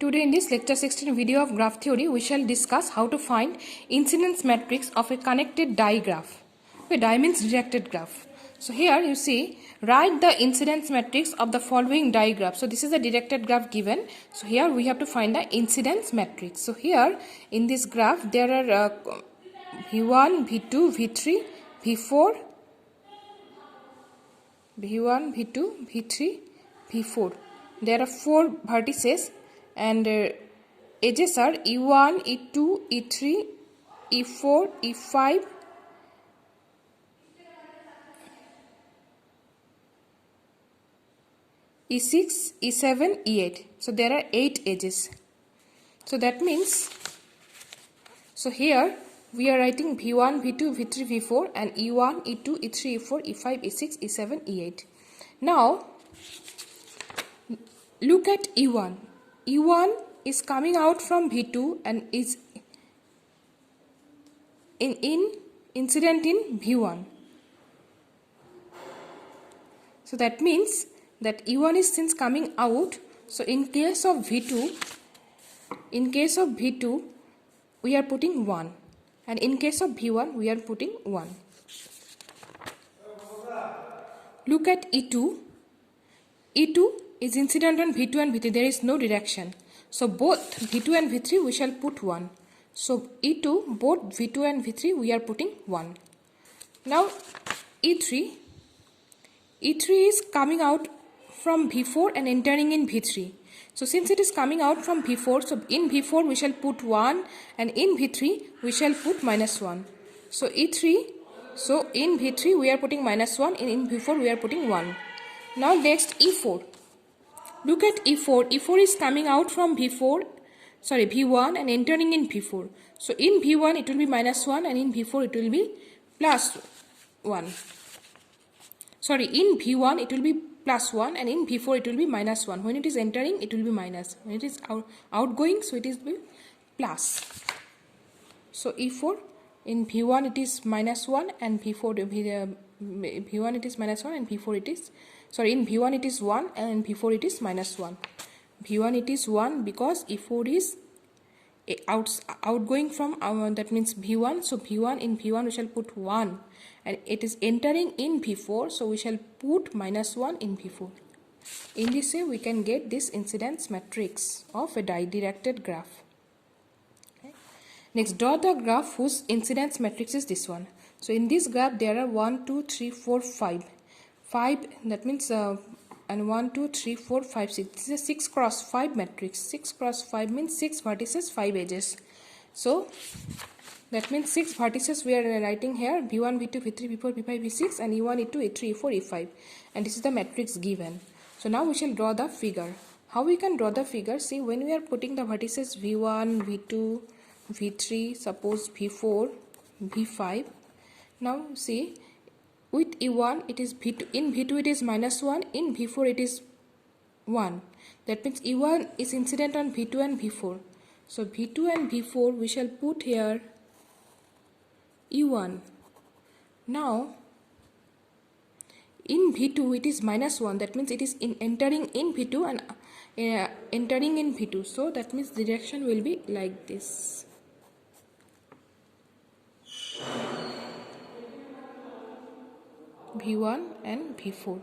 Today in this lecture 16 video of graph theory, we shall discuss how to find incidence matrix of a connected die graph. Okay, die means directed graph. So here you see, write the incidence matrix of the following die graph. So this is a directed graph given. So here we have to find the incidence matrix. So here in this graph there are V1, V2, V3, V4, V1, V2, V3, V4. There are 4 vertices and edges are E1, E2, E3, E4, E5, E6, E7, E8. So there are 8 edges. So that means, so here we are writing V1, V2, V3, V4 and E1, E2, E3, E4, E5, E6, E7, E8. Now look at E1. E1 is coming out from V2 and is incident in V1. So that means that E1 is since coming out. So in case of V2, we are putting 1, and in case of V1 we are putting 1. Look at E2. E2 is incident on V2 and V3. There is no direction. So both V2 and V3 we shall put 1. So E2, both V2 and V3 we are putting 1. Now E3 is coming out from V4 and entering in V3. So since it is coming out from V4, so in V4 we shall put 1 and in V3 we shall put -1. So E3, so in V3 we are putting -1 and in V4 we are putting 1. Now next E4. Look at E4. E4 is coming out from V1 and entering in V4. So in V1 it will be -1 and in V4 it will be +1. Sorry, in V1 it will be +1 and in V4 it will be -1. When it is entering it will be minus. When it is outgoing, so it is plus. So E4 in V1 it is -1 and V1 it is -1 and V4 it is, sorry, in V1 it is 1 and in V4 it is -1. V1 it is 1 because E4 is outgoing from that means V1. So V1 in V1 we shall put 1 and it is entering in V4, so we shall put -1 in V4. In this way we can get this incidence matrix of a directed graph. Okay. Next, draw the graph whose incidence matrix is this one. So in this graph there are 1, 2, 3, 4, 5. 5, that means and 1, 2, 3, 4, 5, 6. This is a 6 cross 5 matrix. 6 cross 5 means 6 vertices, 5 edges. So that means 6 vertices we are writing here: V1, V2, V3, V4, V5, V6 and E1, E2, E3, E4, E5. And this is the matrix given. So now we shall draw the figure. How we can draw the figure? See, when we are putting the vertices V1, V2, V3, suppose V4, V5. Now see, with E1 it is V2, in V2 it is -1, in V4 it is 1. That means E1 is incident on V2 and V4. So V2 and V4 we shall put here E1. Now in V2 it is -1, that means it is entering in V2 and entering in V2. So that means the direction will be like this. V1 and V4.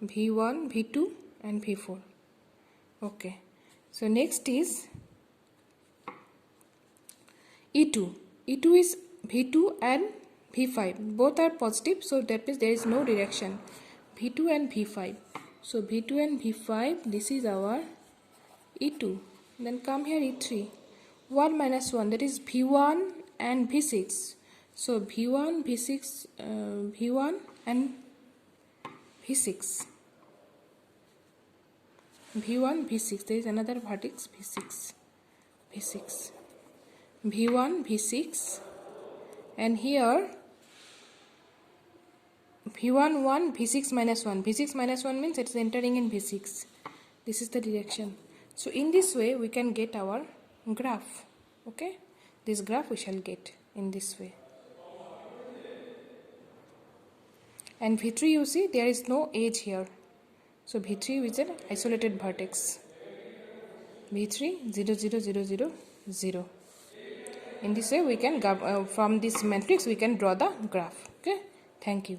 V1, V2 and V4. Okay. So next is E2. E2 is V2 and V5. Both are positive, so that means there is no direction. V2 and V5. So V2 and V5, this is our E2. Then come here E3. 1 -1, that is V1 and V6. So V1, V6, V1 and V6. V1, V6. There is another vertex V6. V6. V1, V6. And here V1, 1, V6 -1. V6 -1 means it is entering in V6. This is the direction. So in this way we can get our graph. Okay. This graph we shall get in this way. And V3 you see there is no edge here. So V3 is an isolated vertex. V3 0 0 0 0 0. In this way we can from this matrix we can draw the graph. Okay, thank you.